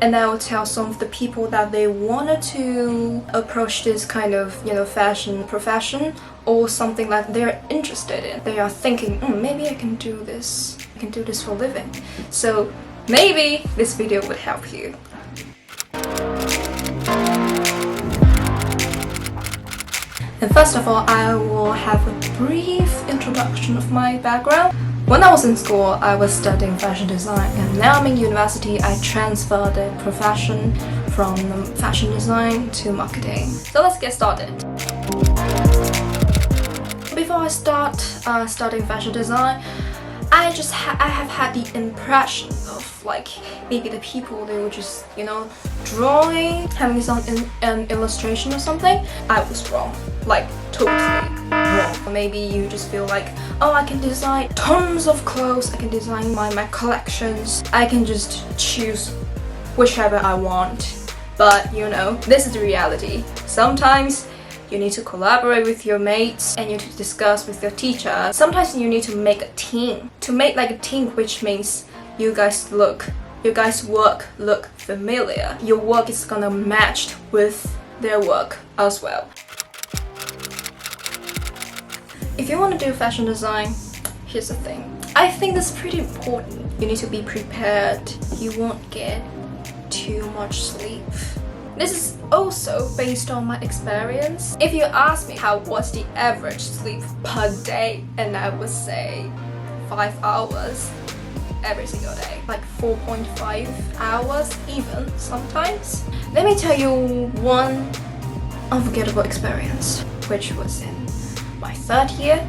and I will tell some of the people that they wanted to approach this kind of, fashion profession or something that they're interested in. They are thinking, maybe I can do this. I can do this for a living. So maybe this video would help you. And first of all, I will have a brief introduction of my background. When I was in school, I was studying fashion design, and now I'm in university. I transferred the profession from fashion design to marketing. So let's get started. Before I start studying fashion design, I have had the impression of like maybe the people, they were just drawing, having some an illustration or something. I was wrong, like totally wrong. Maybe you just feel like, oh, I can design tons of clothes, I can design my collections, I can just choose whichever I want. But this is the reality. Sometimes you need to collaborate with your mates and you need to discuss with your teacher. Sometimes you need to make a team. To make like a team, which means you guys' work look familiar. Your work is gonna match with their work as well. If you want to do fashion design, here's the thing. I think that's pretty important. You need to be prepared. You won't get too much sleep. This is also based on my experience. If you ask me what's the average sleep per day, and I would say 5 hours every single day, like 4.5 hours even sometimes. Let me tell you one unforgettable experience, which was in my 3rd year.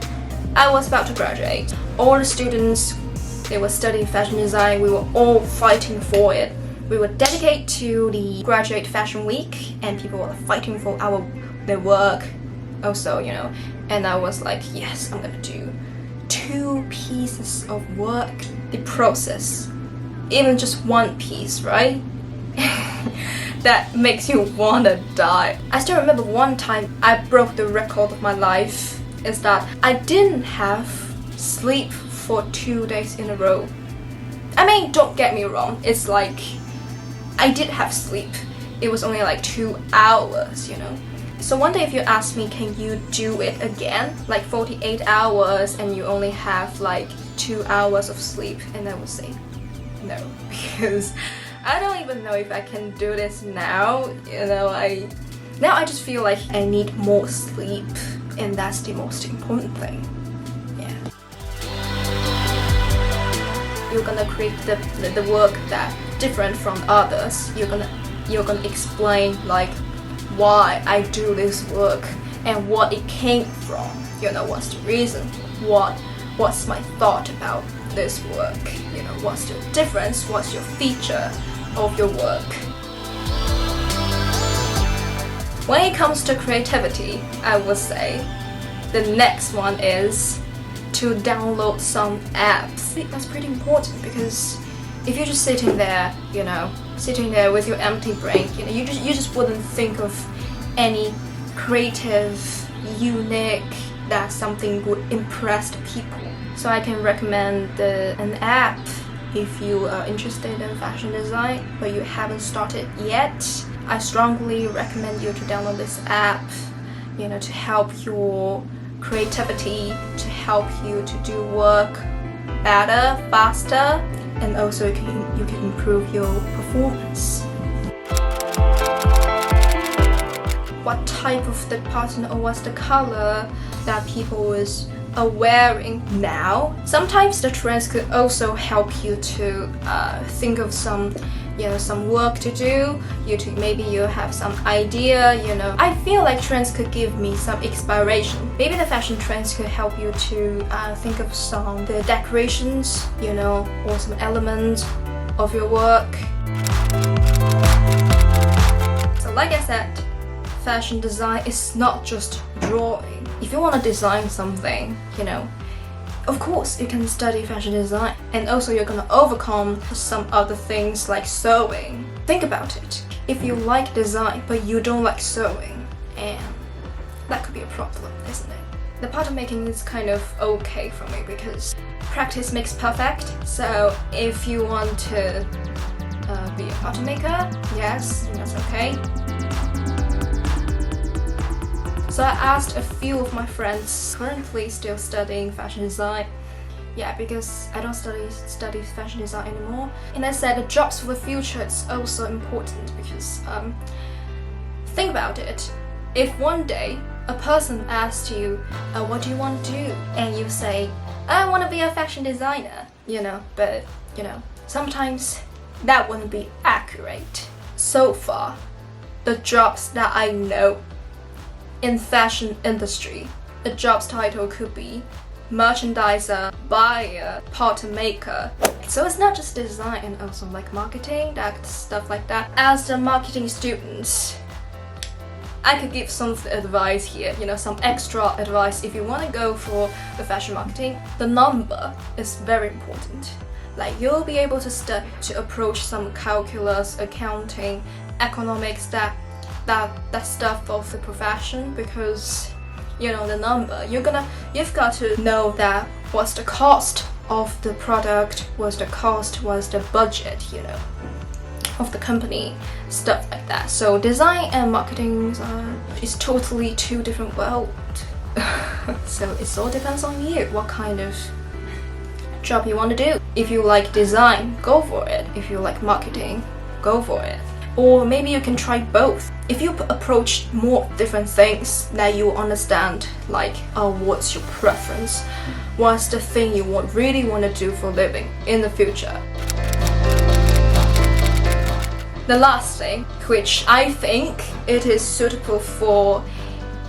I was about to graduate. All the students, they were studying fashion design. We were all fighting for it. We were dedicated to the graduate fashion week, and people were fighting for their work also, and I was like, yes, I'm gonna do 2 pieces of work. The process, even just 1 piece, right? That makes you wanna die. I still remember one time I broke the record of my life, is that I didn't have sleep for 2 days in a row. I mean, don't get me wrong, it's like I did have sleep. It was only like 2 hours, So one day if you ask me, can you do it again? Like 48 hours and you only have like 2 hours of sleep? And I would say no, because I don't even know if I can do this now. Now I just feel like I need more sleep, and that's the most important thing. Yeah. You're gonna create the work that different from others. You're gonna explain like why I do this work and what it came from. What's the reason? What's my thought about this work? What's the difference? What's your feature of your work? When it comes to creativity, I would say the next one is to download some apps. I think that's pretty important, because if you're just sitting there, sitting there with your empty brain, you just wouldn't think of any creative, unique, that something would impress the people. So I can recommend an app if you are interested in fashion design but you haven't started yet. I strongly recommend you to download this app, to help your creativity, to help you to do work better, faster, and also you can improve your performance. What type of the pattern or what's the color that people are wearing now? Sometimes the trends could also help you to think of some work to do. Maybe you have some idea. I feel like trends could give me some inspiration. Maybe the fashion trends could help you to think of the decorations, or some elements of your work. So like I said, fashion design is not just drawing. If you want to design something, of course you can study fashion design, and also you're gonna overcome some other things like sewing. Think about it. If you like design but you don't like sewing, and that could be a problem, isn't it? The pattern making is kind of okay for me because practice makes perfect. So if you want to be a party maker. Yes, that's okay. So I asked a few of my friends currently still studying fashion design. Yeah, because I don't study fashion design anymore. And I said the jobs for the future is also important because think about it. If one day a person asks you, what do you want to do? And you say, I want to be a fashion designer, but sometimes that wouldn't be accurate. So far, the jobs that I know in fashion industry, the job's title could be merchandiser, buyer, pattern maker. So it's not just design and also like marketing, that stuff like that. As a marketing student, I could give some advice here, some extra advice. If you want to go for the fashion marketing, the number is very important. Like you'll be able to approach some calculus, accounting, economics, that stuff of the profession, because the number, you've got to know that what's the cost of the product, what's the budget, of the company, stuff like that. So design and marketing is totally two different worlds. So it all depends on you, what kind of job you want to do. If you like design, go for it. If you like marketing, go for it. Or maybe you can try both. If you approach more different things, then you understand like, what's your preference? What's the thing you really want to do for a living in the future? The last thing, which I think it is suitable for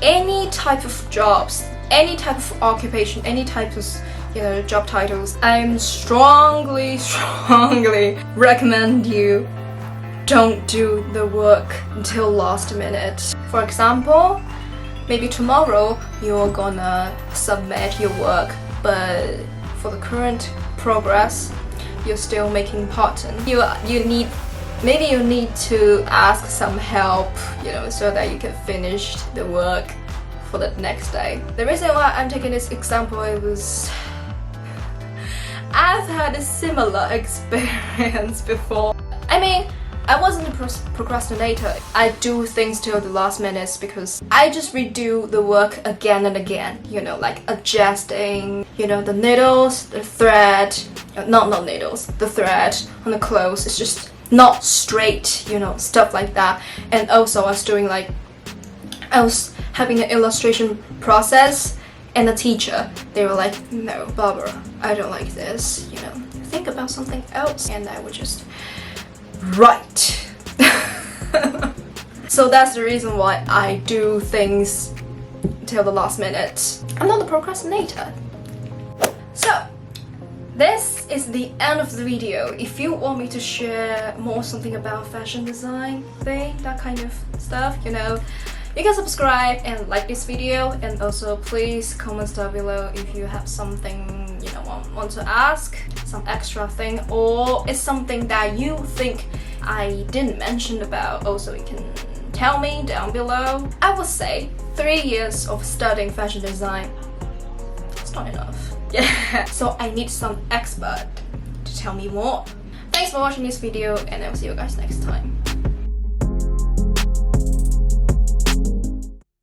any type of jobs, any type of occupation, any type of job titles, I'm strongly recommend you don't do the work until last minute. For example, maybe tomorrow you're gonna submit your work, but for the current progress, you're still making pattern. You need to ask some help, so that you can finish the work for the next day. The reason why I'm taking this example is I've had a similar experience before. I mean, I wasn't a procrastinator. I do things till the last minutes because I just redo the work again and again, like adjusting, the needles, the thread, not needles, the thread on the clothes, it's just not straight, stuff like that. And also I was having an illustration process, and the teacher, they were like, no, Barbara, I don't like this, think about something else. And I would just write. So that's the reason why I do things till the last minute. I'm not a procrastinator. So this is the end of the video. If you want me to share more something about fashion design thing, that kind of stuff, you can subscribe and like this video, and also please comment down below if you have something want to ask, some extra thing, or it's something that you think I didn't mention about. Also, you can tell me down below. I would say 3 years of studying fashion design, it's not enough. Yeah. So I need some expert to tell me more. Thanks for watching this video, and I'll see you guys next time.